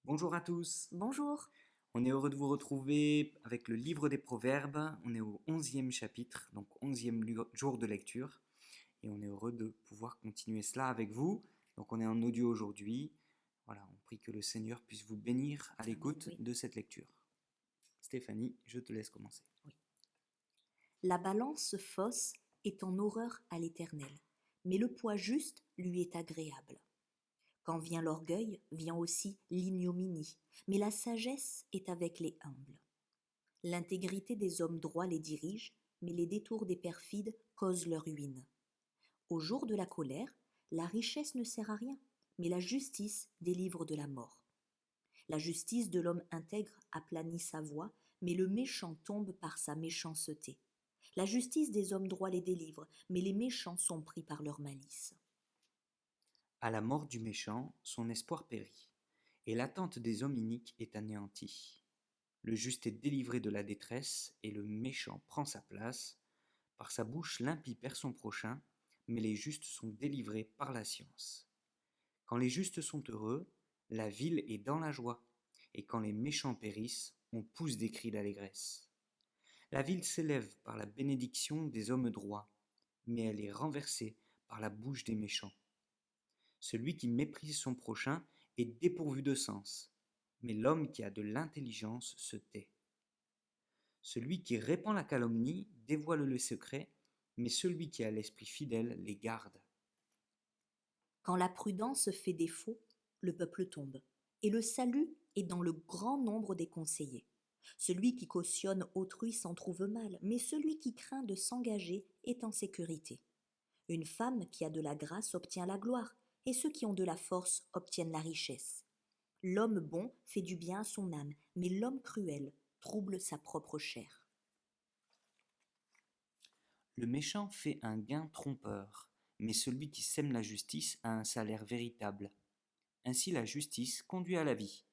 Bonjour à tous, Bonjour. on est heureux de vous retrouver avec le livre des Proverbes. On est au 11e chapitre, donc 11e jour de lecture. Et on est heureux de pouvoir continuer cela avec vous. Donc on est en audio aujourd'hui. Voilà, on prie que le Seigneur puisse vous bénir à Amen, l'écoute oui. de cette lecture. Stéphanie, je te laisse commencer. Oui. La balance fausse est en horreur à l'Éternel, mais le poids juste lui est agréable. Quand vient l'orgueil, vient aussi l'ignominie, mais la sagesse est avec les humbles. L'intégrité des hommes droits les dirige, mais les détours des perfides causent leur ruine. Au jour de la colère, la richesse ne sert à rien, mais la justice délivre de la mort. La justice de l'homme intègre aplanit sa voie, mais le méchant tombe par sa méchanceté. La justice des hommes droits les délivre, mais les méchants sont pris par leur malice. À la mort du méchant, son espoir périt, et l'attente des hommes iniques est anéantie. Le juste est délivré de la détresse, et le méchant prend sa place. Par sa bouche, l'impie perd son prochain, mais les justes sont délivrés par la science. Quand les justes sont heureux, la ville est dans la joie, et quand les méchants périssent, on pousse des cris d'allégresse. La ville s'élève par la bénédiction des hommes droits, mais elle est renversée par la bouche des méchants. Celui qui méprise son prochain est dépourvu de sens, mais l'homme qui a de l'intelligence se tait. Celui qui répand la calomnie dévoile le secret, mais celui qui a l'esprit fidèle les garde. Quand la prudence fait défaut, le peuple tombe, et le salut est dans le grand nombre des conseillers. Celui qui cautionne autrui s'en trouve mal, mais celui qui craint de s'engager est en sécurité. Une femme qui a de la grâce obtient la gloire, et ceux qui ont de la force obtiennent la richesse. L'homme bon fait du bien à son âme, mais l'homme cruel trouble sa propre chair. Le méchant fait un gain trompeur, mais celui qui sème la justice a un salaire véritable. Ainsi la justice conduit à la vie,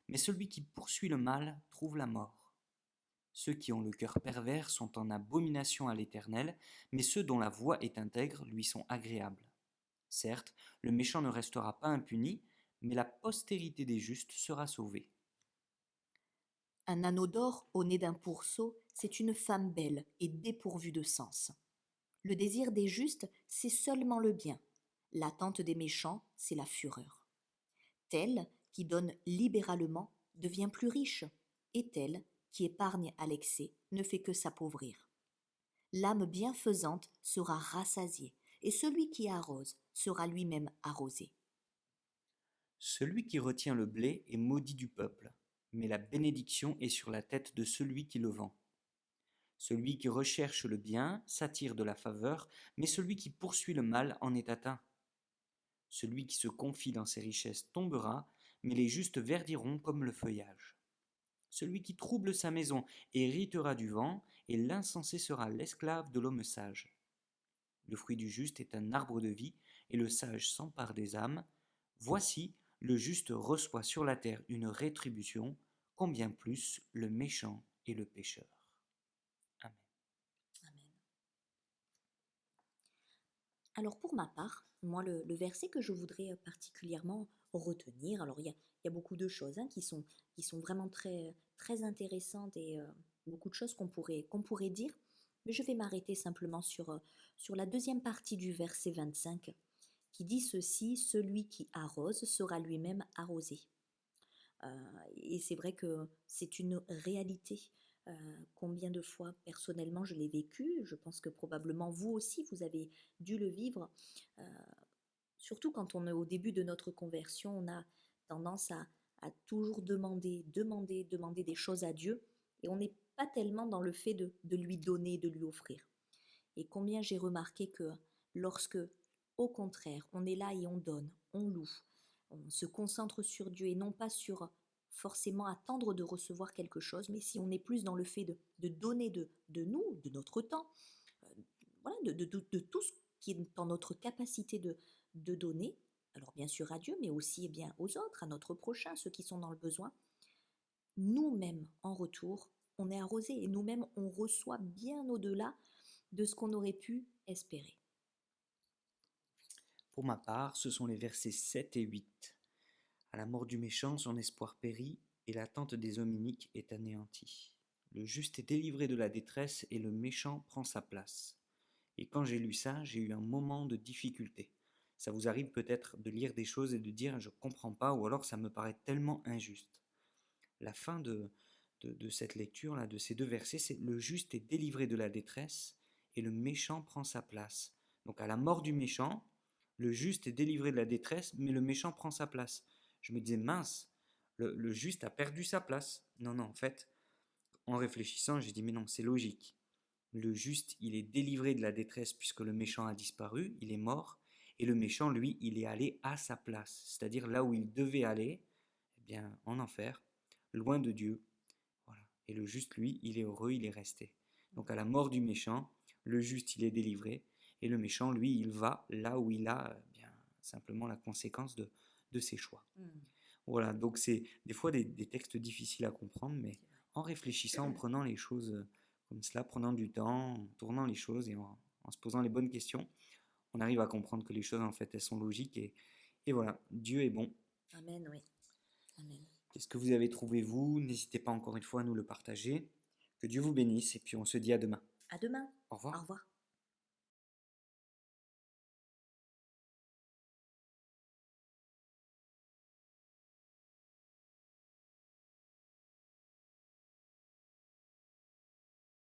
mais celui qui poursuit le mal trouve la mort. Ceux qui ont le cœur pervers sont en abomination à l'Éternel, mais ceux dont la voix est intègre lui sont agréables. Certes, le méchant ne restera pas impuni, mais la postérité des justes sera sauvée. Un anneau d'or au nez d'un pourceau, c'est une femme belle et dépourvue de sens. Le désir des justes, c'est seulement le bien. L'attente des méchants, c'est la fureur. Tel qui donne libéralement devient plus riche, et tel qui épargne à l'excès ne fait que s'appauvrir. L'âme bienfaisante sera rassasiée, et celui qui arrose sera lui-même arrosé. Celui qui retient le blé est maudit du peuple, mais la bénédiction est sur la tête de celui qui le vend. Celui qui recherche le bien s'attire de la faveur, mais celui qui poursuit le mal en est atteint. Celui qui se confie dans ses richesses tombera, mais les justes verdiront comme le feuillage. Celui qui trouble sa maison héritera du vent, et l'insensé sera l'esclave de l'homme sage. Le fruit du juste est un arbre de vie, et le sage s'empare des âmes. Voici, le juste reçoit sur la terre une rétribution, combien plus le méchant et le pécheur. Amen. Amen. Alors pour ma part, moi le verset que je voudrais particulièrement retenir, alors il y a beaucoup de choses qui sont vraiment très, très intéressantes et beaucoup de choses qu'on pourrait dire, mais je vais m'arrêter simplement sur la deuxième partie du verset 25 qui dit ceci, celui qui arrose sera lui-même arrosé. Et c'est vrai que c'est une réalité. Combien de fois personnellement je l'ai vécu, je pense que probablement vous aussi vous avez dû le vivre. Euh, Surtout quand on est au début de notre conversion, on a tendance à toujours demander des choses à Dieu et on n'est pas tellement dans le fait de lui donner, de lui offrir. Et combien j'ai remarqué que lorsque, au contraire, on est là et on donne, on loue, on se concentre sur Dieu et non pas sur forcément attendre de recevoir quelque chose, mais si on est plus dans le fait de donner de nous, de notre temps, euh, voilà, de tout ce qui est en notre capacité de donner, alors bien sûr à Dieu, mais aussi eh bien, aux autres, à notre prochain, ceux qui sont dans le besoin, nous-mêmes en retour, on est arrosé et nous-mêmes on reçoit bien au-delà de ce qu'on aurait pu espérer. Pour ma part, ce sont les versets 7 et 8. À la mort du méchant, son espoir périt, et l'attente des hommes iniques est anéantie. Le juste est délivré de la détresse, et le méchant prend sa place. Et quand j'ai lu ça, j'ai eu un moment de difficulté. Ça vous arrive peut-être de lire des choses et de dire je comprends pas, ou alors ça me paraît tellement injuste. La fin de cette lecture-là, de ces deux versets, c'est le juste est délivré de la détresse et le méchant prend sa place. Donc à la mort du méchant, le juste est délivré de la détresse, mais le méchant prend sa place. Je me disais, mince, le juste a perdu sa place. Non, non, en fait, en réfléchissant, j'ai dit, mais non, c'est logique. Le juste, il est délivré de la détresse puisque le méchant a disparu, il est mort, et le méchant, lui, il est allé à sa place, c'est-à-dire là où il devait aller, eh bien, en enfer, loin de Dieu. Voilà. Et le juste, lui, il est heureux, il est resté. Donc à la mort du méchant, le juste, il est délivré, et le méchant, lui, il va là où il a bien simplement la conséquence de ses choix. Voilà, donc c'est des fois des textes difficiles à comprendre, mais en réfléchissant, en prenant les choses comme cela, prenant du temps, en tournant les choses et en se posant les bonnes questions, on arrive à comprendre que les choses, en fait, elles sont logiques et voilà, Dieu est bon. Amen, oui. Amen. Qu'est-ce que vous avez trouvé, vous? N'hésitez pas encore une fois à nous le partager. Que Dieu vous bénisse et puis on se dit à demain. À demain. Au revoir. Au revoir.